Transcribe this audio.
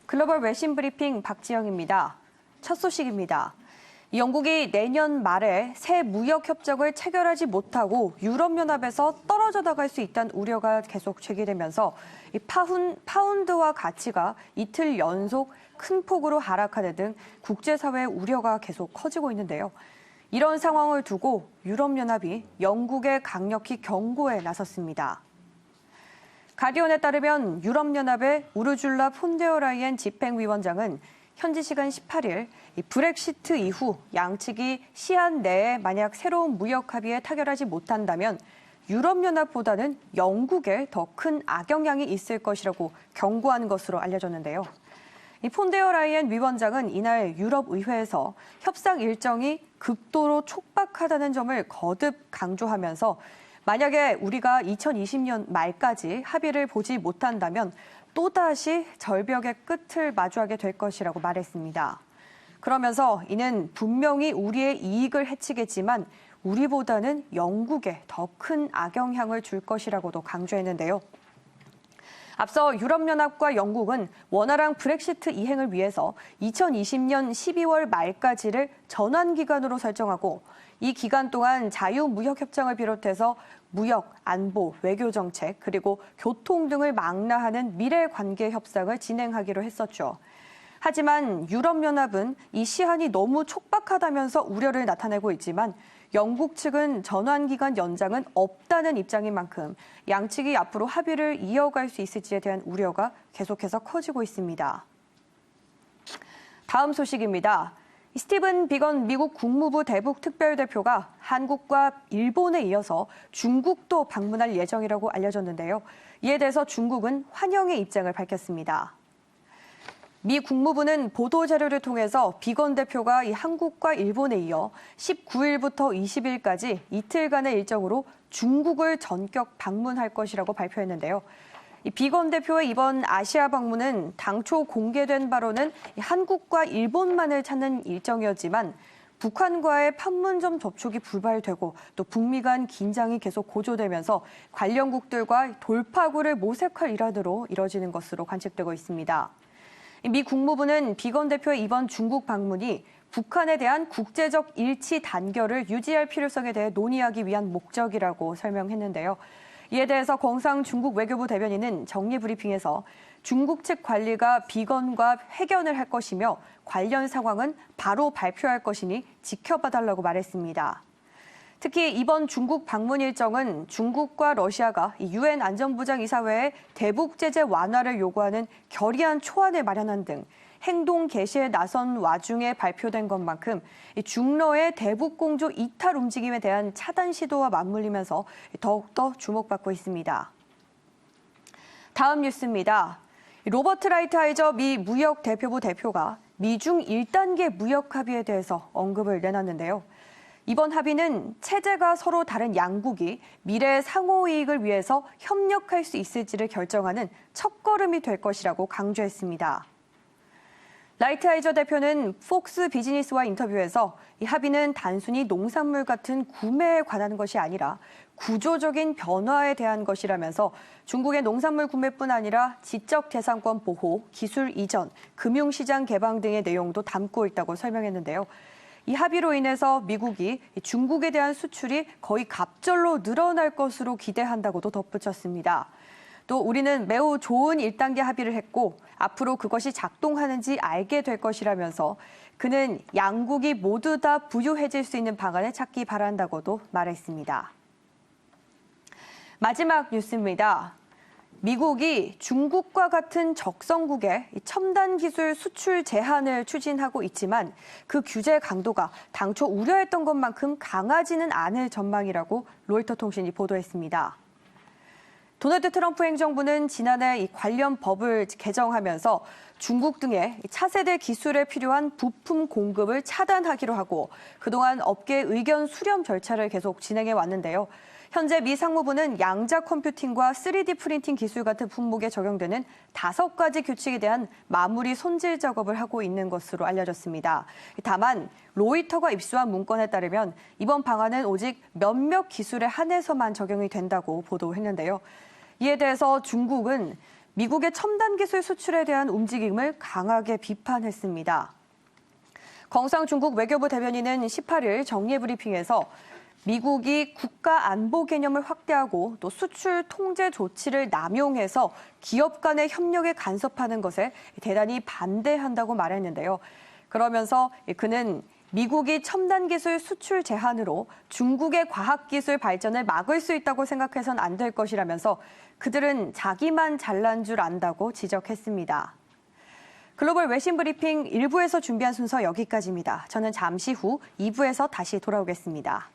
글로벌 외신 브리핑 박지영입니다. 첫 소식입니다. 영국이 내년 말에 새 무역 협정을 체결하지 못하고 유럽연합에서 떨어져 나갈 수 있다는 우려가 계속 제기되면서 이 파운드화 가치가 이틀 연속 큰 폭으로 하락하는 등 국제사회의 우려가 계속 커지고 있는데요. 이런 상황을 두고 유럽연합이 영국에 강력히 경고에 나섰습니다. 가디언에 따르면 유럽연합의 우르줄라 폰데어라이엔 집행위원장은 현지 시간 18일 브렉시트 이후 양측이 시한 내에 만약 새로운 무역 합의에 타결하지 못한다면 유럽연합보다는 영국에 더 큰 악영향이 있을 것이라고 경고한 것으로 알려졌는데요. 이 폰데어라이엔 위원장은 이날 유럽의회에서 협상 일정이 극도로 촉박하다는 점을 거듭 강조하면서 만약에 우리가 2020년 말까지 합의를 보지 못한다면 또다시 절벽의 끝을 마주하게 될 것이라고 말했습니다. 그러면서 이는 분명히 우리의 이익을 해치겠지만 우리보다는 영국에 더 큰 악영향을 줄 것이라고도 강조했는데요. 앞서 유럽연합과 영국은 원활한 브렉시트 이행을 위해서 2020년 12월 말까지를 전환기간으로 설정하고 이 기간 동안 자유무역협정을 비롯해서 무역, 안보, 외교정책, 그리고 교통 등을 망라하는 미래관계 협상을 진행하기로 했었죠. 하지만 유럽연합은 이 시한이 너무 촉박하다면서 우려를 나타내고 있지만 영국 측은 전환기간 연장은 없다는 입장인 만큼 양측이 앞으로 합의를 이어갈 수 있을지에 대한 우려가 계속해서 커지고 있습니다. 다음 소식입니다. 스티븐 비건 미국 국무부 대북 특별대표가 한국과 일본에 이어서 중국도 방문할 예정이라고 알려졌는데요. 이에 대해서 중국은 환영의 입장을 밝혔습니다. 미 국무부는 보도자료를 통해서 비건 대표가 이 한국과 일본에 이어 19일부터 20일까지 이틀간의 일정으로 중국을 전격 방문할 것이라고 발표했는데요. 이 비건 대표의 이번 아시아 방문은 당초 공개된 바로는 한국과 일본만을 찾는 일정이었지만 북한과의 판문점 접촉이 불발되고 또 북미 간 긴장이 계속 고조되면서 관련국들과 돌파구를 모색할 일환으로 이뤄지는 것으로 관측되고 있습니다. 미 국무부는 비건 대표의 이번 중국 방문이 북한에 대한 국제적 일치 단결을 유지할 필요성에 대해 논의하기 위한 목적이라고 설명했는데요. 이에 대해서 경상 중국 외교부 대변인은 정례 브리핑에서 중국 측 관리가 비건과 회견을 할 것이며 관련 상황은 바로 발표할 것이니 지켜봐달라고 말했습니다. 특히 이번 중국 방문 일정은 중국과 러시아가 유엔 안전보장 이사회에 대북 제재 완화를 요구하는 결의안 초안을 마련한 등 행동 개시에 나선 와중에 발표된 것만큼 중러의 대북 공조 이탈 움직임에 대한 차단 시도와 맞물리면서 더욱더 주목받고 있습니다. 다음 뉴스입니다. 로버트 라이트하이저 미 무역 대표부 대표가 미중 1단계 무역 합의에 대해서 언급을 내놨는데요. 이번 합의는 체제가 서로 다른 양국이 미래 상호 이익을 위해서 협력할 수 있을지를 결정하는 첫걸음이 될 것이라고 강조했습니다. 라이트하이저 대표는 폭스 비즈니스와 인터뷰에서 이 합의는 단순히 농산물 같은 구매에 관한 것이 아니라 구조적인 변화에 대한 것이라면서 중국의 농산물 구매뿐 아니라 지적재산권 보호, 기술 이전, 금융시장 개방 등의 내용도 담고 있다고 설명했는데요. 이 합의로 인해서 미국이 중국에 대한 수출이 거의 갑절로 늘어날 것으로 기대한다고도 덧붙였습니다. 또 우리는 매우 좋은 1단계 합의를 했고 앞으로 그것이 작동하는지 알게 될 것이라면서 그는 양국이 모두 다 부유해질 수 있는 방안을 찾기 바란다고도 말했습니다. 마지막 뉴스입니다. 미국이 중국과 같은 적성국에 첨단 기술 수출 제한을 추진하고 있지만 그 규제 강도가 당초 우려했던 것만큼 강하지는 않을 전망이라고 로이터 통신이 보도했습니다. 도널드 트럼프 행정부는 지난해 이 관련 법을 개정하면서 중국 등의 차세대 기술에 필요한 부품 공급을 차단하기로 하고 그동안 업계 의견 수렴 절차를 계속 진행해 왔는데요. 현재 미 상무부는 양자 컴퓨팅과 3D 프린팅 기술 같은 품목에 적용되는 5가지 규칙에 대한 마무리 손질 작업을 하고 있는 것으로 알려졌습니다. 다만 로이터가 입수한 문건에 따르면 이번 방안은 오직 몇몇 기술에 한해서만 적용이 된다고 보도했는데요. 이에 대해서 중국은 미국의 첨단 기술 수출에 대한 움직임을 강하게 비판했습니다. 경상 중국 외교부 대변인은 18일 정례 브리핑에서 미국이 국가 안보 개념을 확대하고 또 수출 통제 조치를 남용해서 기업 간의 협력에 간섭하는 것에 대단히 반대한다고 말했는데요. 그러면서 그는 미국이 첨단 기술 수출 제한으로 중국의 과학기술 발전을 막을 수 있다고 생각해선 안 될 것이라면서 그들은 자기만 잘난 줄 안다고 지적했습니다. 글로벌 외신 브리핑 1부에서 준비한 순서 여기까지입니다. 저는 잠시 후 2부에서 다시 돌아오겠습니다.